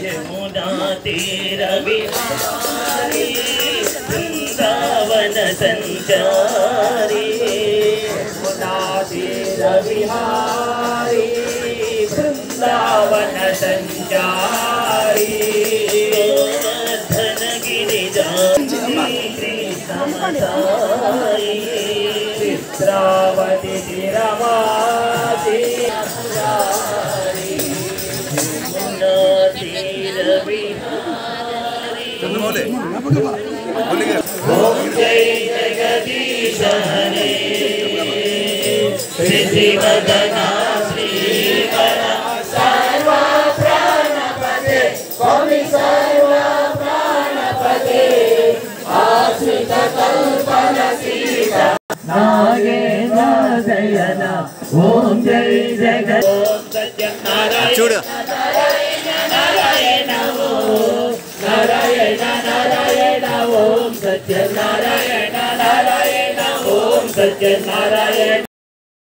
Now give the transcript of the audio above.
यमुना तीर विहारी वृंदावन संचारी यमुना तीर विहारी वृंदावन संचारी गोवर्धन गिरिजारी समसाई चित्रावती तिरवासी ओम जय जगदीश हरे श्रीवदना श्रीकर सर्व प्राणपते स्वामी सर्व प्राणपते आश्रित कल्पन सीता नागेन्द्र शयन ओम जय जगत ओम सत्यनारायण नारायण नारायण नारायण ओम सत्यनारायण नारायण ओम सत्यनारायण।